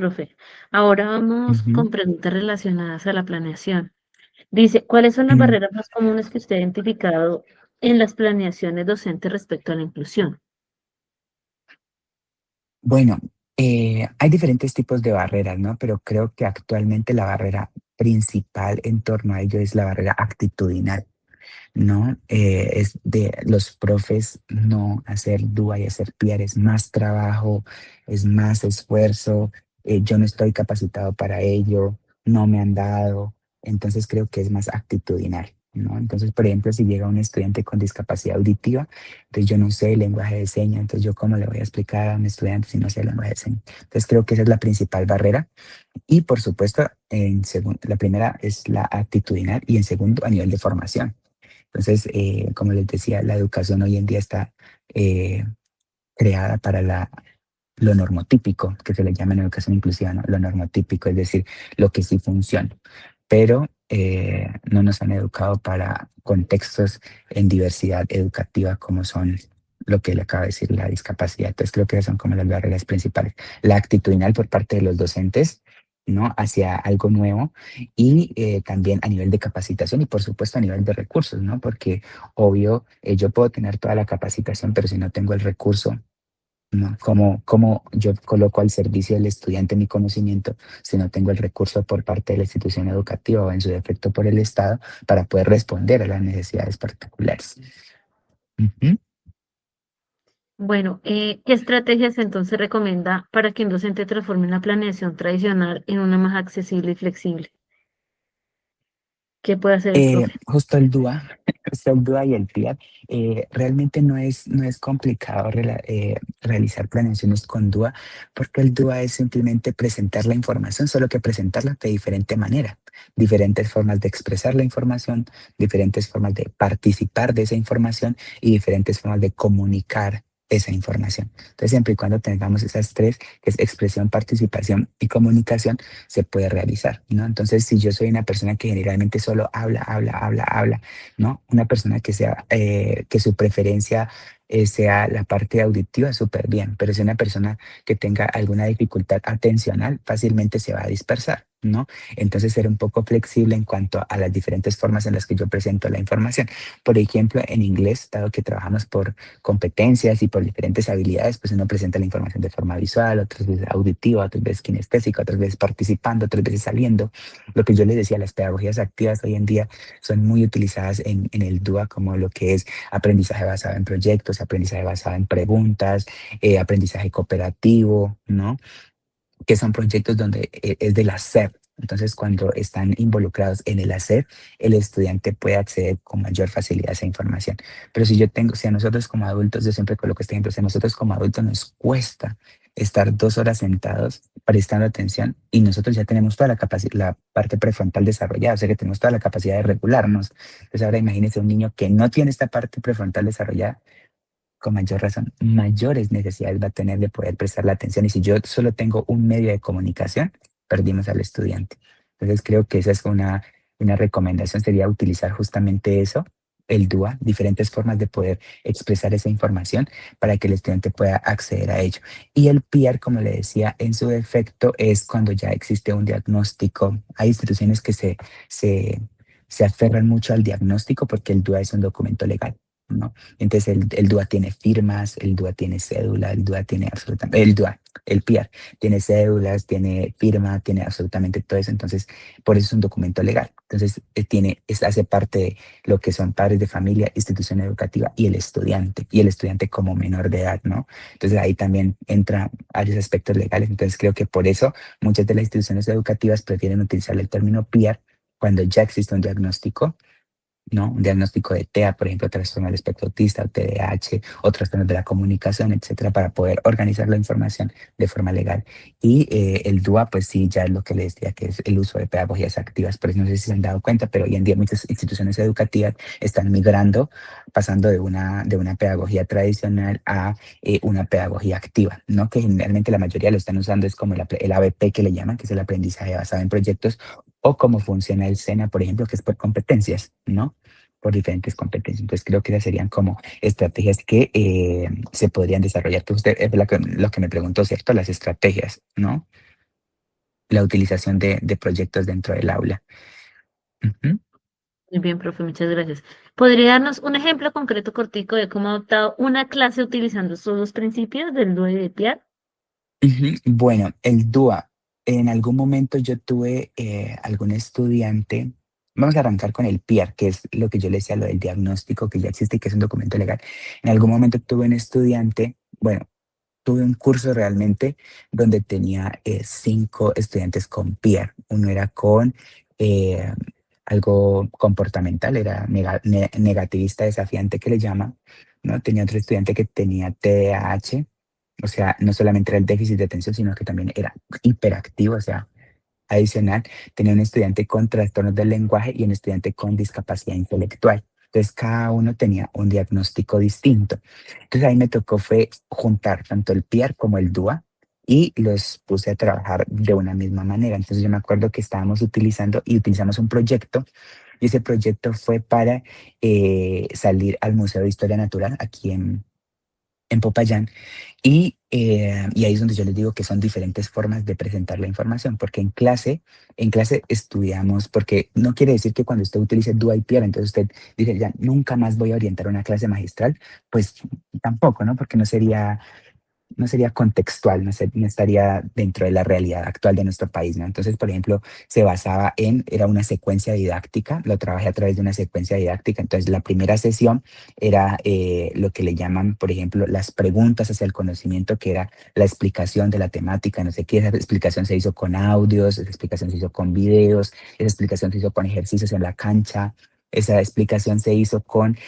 profe. Ahora vamos Ujú. con preguntas relacionadas a la planeación. Dice, ¿cuáles son las Mm, barreras más comunes que usted ha identificado en las planeaciones docentes respecto a la inclusión? Bueno, hay diferentes tipos de barreras, ¿no? Pero creo que actualmente la barrera principal en torno a ello es la barrera actitudinal, ¿no? Es de los profes no hacer DUA y hacer PIAR es más trabajo, es más esfuerzo, yo no estoy capacitado para ello, no me han dado, entonces creo que es más actitudinal, ¿no? Entonces, por ejemplo, si llega un estudiante con discapacidad auditiva, entonces yo no sé el lenguaje de señas, entonces yo cómo le voy a explicar a un estudiante si no sé el lenguaje de señas. Entonces creo que esa es la principal barrera y por supuesto, la primera es la actitudinal y en segundo a nivel de formación. Entonces, como les decía, la educación hoy en día está eh, creada para lo normotípico, que se le llama en educación inclusiva, ¿no? Lo normotípico, es decir, lo que sí funciona. Pero no nos han educado para contextos en diversidad educativa como son lo que le acaba de decir la discapacidad. Entonces creo que esas son como las barreras principales. La actitudinal por parte de los docentes, ¿no? Hacia algo nuevo y también a nivel de capacitación y por supuesto a nivel de recursos, ¿no? Porque obvio, yo puedo tener toda la capacitación, pero si no tengo el recurso, ¿no? Cómo yo coloco al servicio del estudiante mi conocimiento si no tengo el recurso por parte de la institución educativa o en su defecto por el Estado para poder responder a las necesidades particulares? Ujú. Bueno, ¿qué estrategias entonces recomienda para que un docente transforme una planeación tradicional en una más accesible y flexible? ¿Qué puede hacer el profe? Justo el DUA, justo el DUA y el PIAT, realmente no es complicado realizar planeaciones con DUA, porque el DUA es simplemente presentar la información, solo que presentarla de diferente manera, diferentes formas de expresar la información, diferentes formas de participar de esa información y diferentes formas de comunicar esa información. Entonces, siempre y cuando tengamos esas tres, que es expresión, participación y comunicación, se puede realizar, ¿no? Entonces, si yo soy una persona que generalmente solo habla, habla, habla, habla, ¿no? Una persona que sea, que su preferencia sea la parte auditiva, súper bien, pero si una persona que tenga alguna dificultad atencional, fácilmente se va a dispersar, ¿no? Entonces, ser un poco flexible en cuanto a las diferentes formas en las que yo presento la información. Por ejemplo, en inglés, dado que trabajamos por competencias y por diferentes habilidades, pues uno presenta la información de forma visual, otras veces auditiva, otras veces kinestésica, otras veces participando, otras veces saliendo. Lo que yo les decía, las pedagogías activas hoy en día son muy utilizadas en el DUA como lo que es aprendizaje basado en proyectos, aprendizaje basado en preguntas, aprendizaje cooperativo, ¿no? Que son proyectos donde es del hacer. Entonces, cuando están involucrados en el hacer, el estudiante puede acceder con mayor facilidad a esa información. Pero si a nosotros como adultos, yo siempre coloco este ejemplo, si a nosotros como adultos nos cuesta estar 2 horas sentados prestando atención y nosotros ya tenemos toda la capacidad, la parte prefrontal desarrollada, o sea que tenemos toda la capacidad de regularnos. Entonces, ahora imagínense un niño que no tiene esta parte prefrontal desarrollada, con mayor razón, mayores necesidades va a tener de poder prestar la atención. Y si yo solo tengo un medio de comunicación, perdimos al estudiante. Entonces creo que esa es una recomendación, sería utilizar justamente eso, el DUA, diferentes formas de poder expresar esa información para que el estudiante pueda acceder a ello. Y el PIAR, como le decía, en su defecto es cuando ya existe un diagnóstico. Hay instituciones que se, se aferran mucho al diagnóstico porque el DUA es un documento legal, ¿no? Entonces el DUA tiene firmas, el DUA tiene cédula, el DUA tiene absolutamente, el PIAR tiene cédulas, tiene firma, tiene absolutamente todo eso. Entonces, por eso es un documento legal. Entonces, hace parte de lo que son padres de familia, institución educativa y el estudiante como menor de edad, ¿no? Entonces, ahí también entran varios aspectos legales. Entonces, creo que por eso muchas de las instituciones educativas prefieren utilizar el término PIAR cuando ya existe un diagnóstico, ¿no? Un diagnóstico de TEA, por ejemplo, trastorno del espectro autista, o TDAH, o trastornos de la comunicación, etcétera, para poder organizar la información de forma legal. Y el DUA, pues sí, ya es lo que les decía, que es el uso de pedagogías activas. Pero no sé si se han dado cuenta, pero hoy en día muchas instituciones educativas están migrando, pasando de una pedagogía tradicional a una pedagogía activa, ¿no? Que generalmente la mayoría lo están usando es como el ABP que le llaman, que es el aprendizaje basado en proyectos, o cómo funciona el SENA, por ejemplo, que es por competencias, ¿no? Por diferentes competencias. Entonces creo que esas serían como estrategias que se podrían desarrollar. Pues usted es lo que me preguntó, ¿cierto? Las estrategias, ¿no? la utilización de proyectos dentro del aula. Ujú. Muy bien, profe, muchas gracias. ¿Podría darnos un ejemplo concreto cortico de cómo ha adoptado una clase utilizando estos dos principios del DUE y del PIAR? Ujú. Bueno, el DUA, en algún momento yo tuve algún estudiante, vamos a arrancar con el PIAR, que es lo que yo le decía, lo del diagnóstico que ya existe y que es un documento legal. En algún momento tuve un estudiante, bueno, tuve un curso realmente donde tenía 5 estudiantes con PIAR. Uno era con eh, algo comportamental, era negativista desafiante que le llama, ¿no? Tenía otro estudiante que tenía TDAH, o sea, no solamente era el déficit de atención, sino que también era hiperactivo, o sea, adicional, tenía un estudiante con trastornos del lenguaje y un estudiante con discapacidad intelectual. Entonces, cada uno tenía un diagnóstico distinto. Entonces, ahí me tocó fue juntar tanto el PIAR como el DUA y los puse a trabajar de una misma manera. Entonces, yo me acuerdo que estábamos utilizando y utilizamos un proyecto y ese proyecto fue para salir al Museo de Historia Natural aquí en Popayán y ahí es donde yo les digo que son diferentes formas de presentar la información, porque en clase estudiamos, porque no quiere decir que cuando usted utilice Do I Peer, entonces usted dice, ya, nunca más voy a orientar una clase magistral, pues tampoco, ¿no? Porque no sería contextual, no estaría dentro de la realidad actual de nuestro país, ¿no? Entonces, por ejemplo, se basaba era una secuencia didáctica, lo trabajé a través de una secuencia didáctica. Entonces, la primera sesión era lo que le llaman, por ejemplo, las preguntas hacia el conocimiento, que era la explicación de la temática, no sé qué, esa explicación se hizo con audios, esa explicación se hizo con videos, esa explicación se hizo con ejercicios en la cancha. Esa explicación se hizo con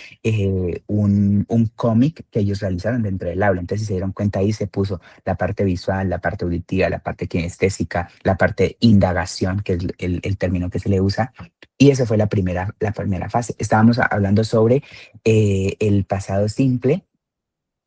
un cómic que ellos realizaron dentro del aula. Entonces, si se dieron cuenta, ahí se puso la parte visual, la parte auditiva, la parte kinestésica, la parte de indagación, que es el término que se le usa. Y esa fue la primera fase. Estábamos hablando sobre el pasado simple,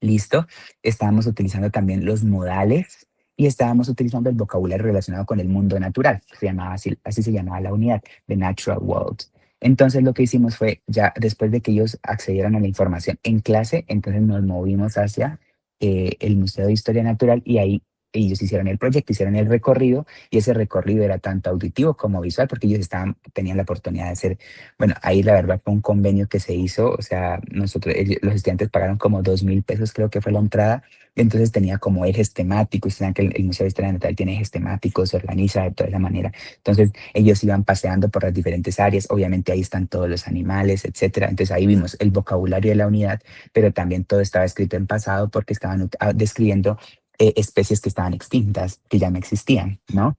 listo. Estábamos utilizando también los modales y estábamos utilizando el vocabulario relacionado con el mundo natural. Se llamaba así se llamaba la unidad, The Natural World. Entonces lo que hicimos fue, ya después de que ellos accedieron a la información en clase, entonces nos movimos hacia el Museo de Historia Natural y ahí ellos hicieron el proyecto, hicieron el recorrido y ese recorrido era tanto auditivo como visual porque ellos tenían la oportunidad de hacer, bueno, ahí la verdad fue un convenio que se hizo, o sea, los estudiantes pagaron como 2.000 pesos, creo que fue la entrada, y entonces tenía como ejes temáticos, ustedes saben que el Museo de Historia Natural tiene ejes temáticos, se organiza de toda esa manera, entonces ellos iban paseando por las diferentes áreas, obviamente ahí están todos los animales, etcétera, entonces ahí vimos el vocabulario de la unidad, pero también todo estaba escrito en pasado porque estaban describiendo especies que estaban extintas, que ya no existían, ¿no?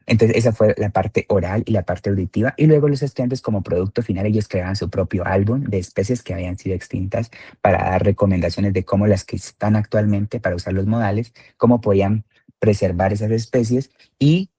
Entonces, esa fue la parte oral y la parte auditiva. Y luego los estudiantes, como producto final, ellos creaban su propio álbum de especies que habían sido extintas para dar recomendaciones de cómo las que están actualmente, para usar los modales, cómo podían preservar esas especies y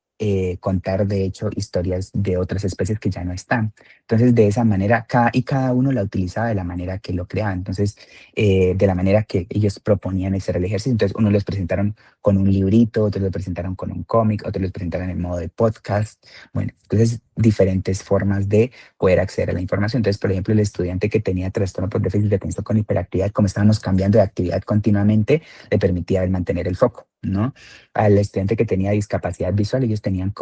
contar, de hecho, historias de otras especies que ya no están. Entonces, de esa manera, cada uno la utilizaba de la manera que lo creaba. Entonces, de la manera que ellos proponían ese era el ejercicio. Entonces, unos los presentaron con un librito, otros lo presentaron con un cómic, otros lo presentaron en modo de podcast. Bueno, entonces diferentes formas de poder acceder a la información. Entonces, por ejemplo, el estudiante que tenía trastorno por déficit de atención con hiperactividad, como estábamos cambiando de actividad continuamente, le permitía el mantener el foco, ¿no? Al estudiante que tenía discapacidad visual, ellos tenían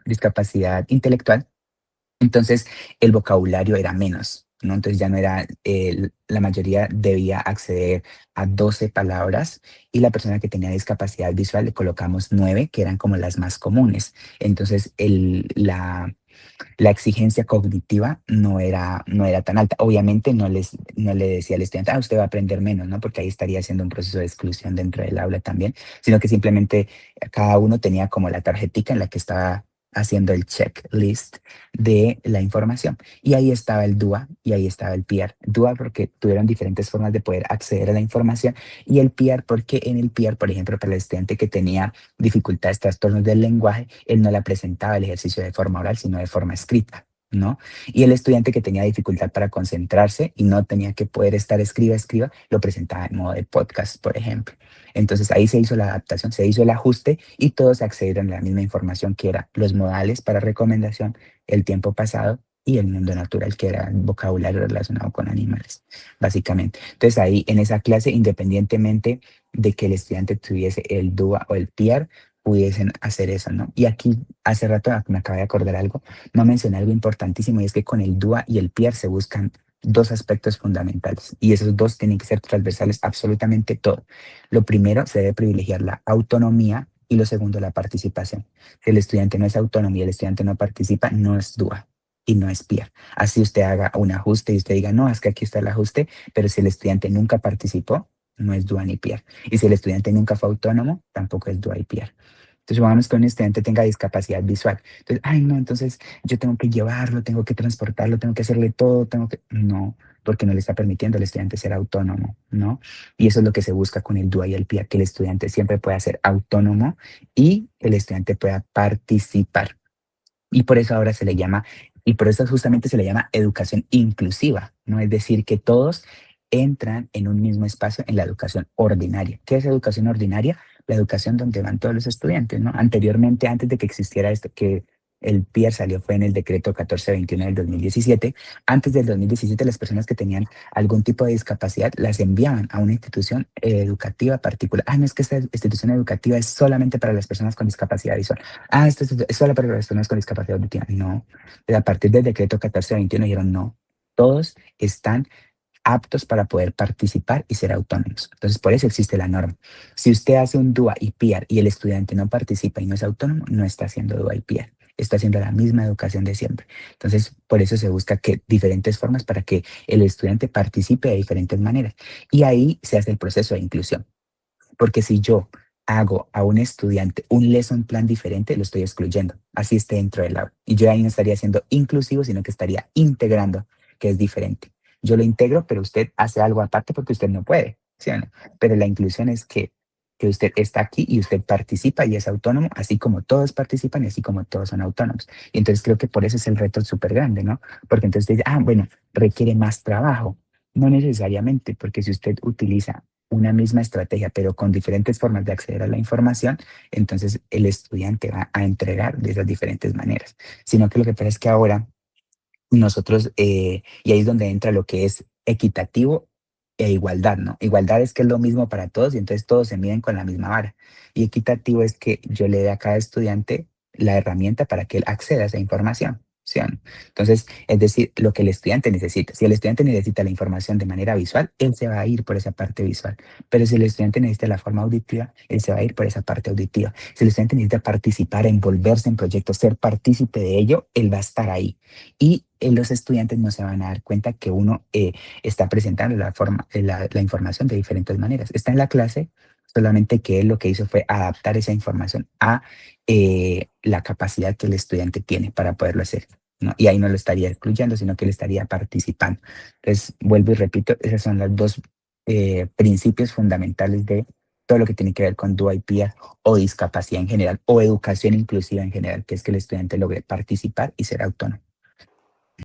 discapacidad intelectual, entonces el vocabulario era menos, ¿no? Entonces ya no era, la mayoría debía acceder a 12 palabras y la persona que tenía discapacidad visual le colocamos 9, que eran como las más comunes. Entonces la exigencia cognitiva no era tan alta. Obviamente no le decía al estudiante, usted va a aprender menos, ¿no? Porque ahí estaría haciendo un proceso de exclusión dentro del aula también, sino que simplemente cada uno tenía como la tarjetica en la que estaba haciendo el checklist de la información. Y ahí estaba el DUA y ahí estaba el PIAR. DUA porque tuvieron diferentes formas de poder acceder a la información y el PIAR porque en el PIAR, por ejemplo, para el estudiante que tenía dificultades, trastornos del lenguaje, él no la presentaba el ejercicio de forma oral, sino de forma escrita, ¿no? Y el estudiante que tenía dificultad para concentrarse y no tenía que poder estar escriba, lo presentaba en modo de podcast, por ejemplo. Entonces ahí se hizo la adaptación, se hizo el ajuste y todos accedieron a la misma información que era los modales para recomendación, el tiempo pasado y el mundo natural, que era el vocabulario relacionado con animales, básicamente. Entonces ahí en esa clase, independientemente de que el estudiante tuviese el DUA o el PIAR, pudiesen hacer eso, ¿no? Y aquí hace rato me acabé de acordar algo, no mencioné algo importantísimo y es que con el DUA y el PIAR se buscan dos aspectos fundamentales y esos dos tienen que ser transversales a absolutamente todo. Lo primero, se debe privilegiar la autonomía y lo segundo, la participación. Si el estudiante no es autónomo y el estudiante no participa, no es DUA y no es PIAR. Así usted haga un ajuste y usted diga, no, es que aquí está el ajuste, pero si el estudiante nunca participó, no es DUA ni PIAR. Y si el estudiante nunca fue autónomo, tampoco es DUA y PIAR. Entonces, supongamos que un estudiante tenga discapacidad visual. Entonces, ay, no, entonces yo tengo que llevarlo, tengo que transportarlo, tengo que hacerle todo, tengo que... No, porque no le está permitiendo al estudiante ser autónomo, ¿no? Y eso es lo que se busca con el DUA y el PIA, que el estudiante siempre pueda ser autónomo y el estudiante pueda participar. Y por eso ahora se le llama, y por eso justamente se le llama educación inclusiva, ¿no? Es decir, que todos entran en un mismo espacio en la educación ordinaria. ¿Qué es educación ordinaria? La educación donde van todos los estudiantes, ¿no? Anteriormente, antes de que existiera esto, que el PIER salió fue en el decreto 1421 del 2017. Antes del 2017, las personas que tenían algún tipo de discapacidad las enviaban a una institución educativa particular. Ah, no es que esta institución educativa es solamente para las personas con discapacidad visual. Ah, esto es solo para las personas con discapacidad auditiva. No, a partir del decreto 1421 dijeron no, todos están aptos para poder participar y ser autónomos. Entonces, por eso existe la norma. Si usted hace un DUA y PIAR y el estudiante no participa y no es autónomo, no está haciendo DUA y PIAR. Está haciendo la misma educación de siempre. Entonces, por eso se busca que diferentes formas para que el estudiante participe de diferentes maneras. Y ahí se hace el proceso de inclusión. Porque si yo hago a un estudiante un lesson plan diferente, lo estoy excluyendo. Así esté dentro del aula. Y yo ahí no estaría siendo inclusivo, sino que estaría integrando, que es diferente. Yo lo integro, pero usted hace algo aparte porque usted no puede, ¿sí o no? Pero la inclusión es que usted está aquí y usted participa y es autónomo, así como todos participan y así como todos son autónomos. Y entonces creo que por eso es el reto súper grande, ¿no? Porque entonces usted dice, ah, bueno, requiere más trabajo. No necesariamente, porque si usted utiliza una misma estrategia, pero con diferentes formas de acceder a la información, entonces el estudiante va a entregar de esas diferentes maneras. Sino que lo que pasa es que ahora nosotros, y ahí es donde entra lo que es equitativo e igualdad, ¿no? Igualdad es que es lo mismo para todos y entonces todos se miden con la misma vara. Y equitativo es que yo le dé a cada estudiante la herramienta para que él acceda a esa información. ¿Sí o no? Entonces, es decir, lo que el estudiante necesita. Si el estudiante necesita la información de manera visual, él se va a ir por esa parte visual. Pero si el estudiante necesita la forma auditiva, él se va a ir por esa parte auditiva. Si el estudiante necesita participar, envolverse en proyectos, ser partícipe de ello, él va a estar ahí. Y los estudiantes no se van a dar cuenta que uno está presentando la información de diferentes maneras. Está en la clase, solamente que él lo que hizo fue adaptar esa información a la capacidad que el estudiante tiene para poderlo hacer, ¿no? Y ahí no lo estaría excluyendo, sino que él estaría participando. Entonces, vuelvo y repito, esas son las dos principios fundamentales de todo lo que tiene que ver con DUI-PIA o discapacidad en general o educación inclusiva en general, que es que el estudiante logre participar y ser autónomo.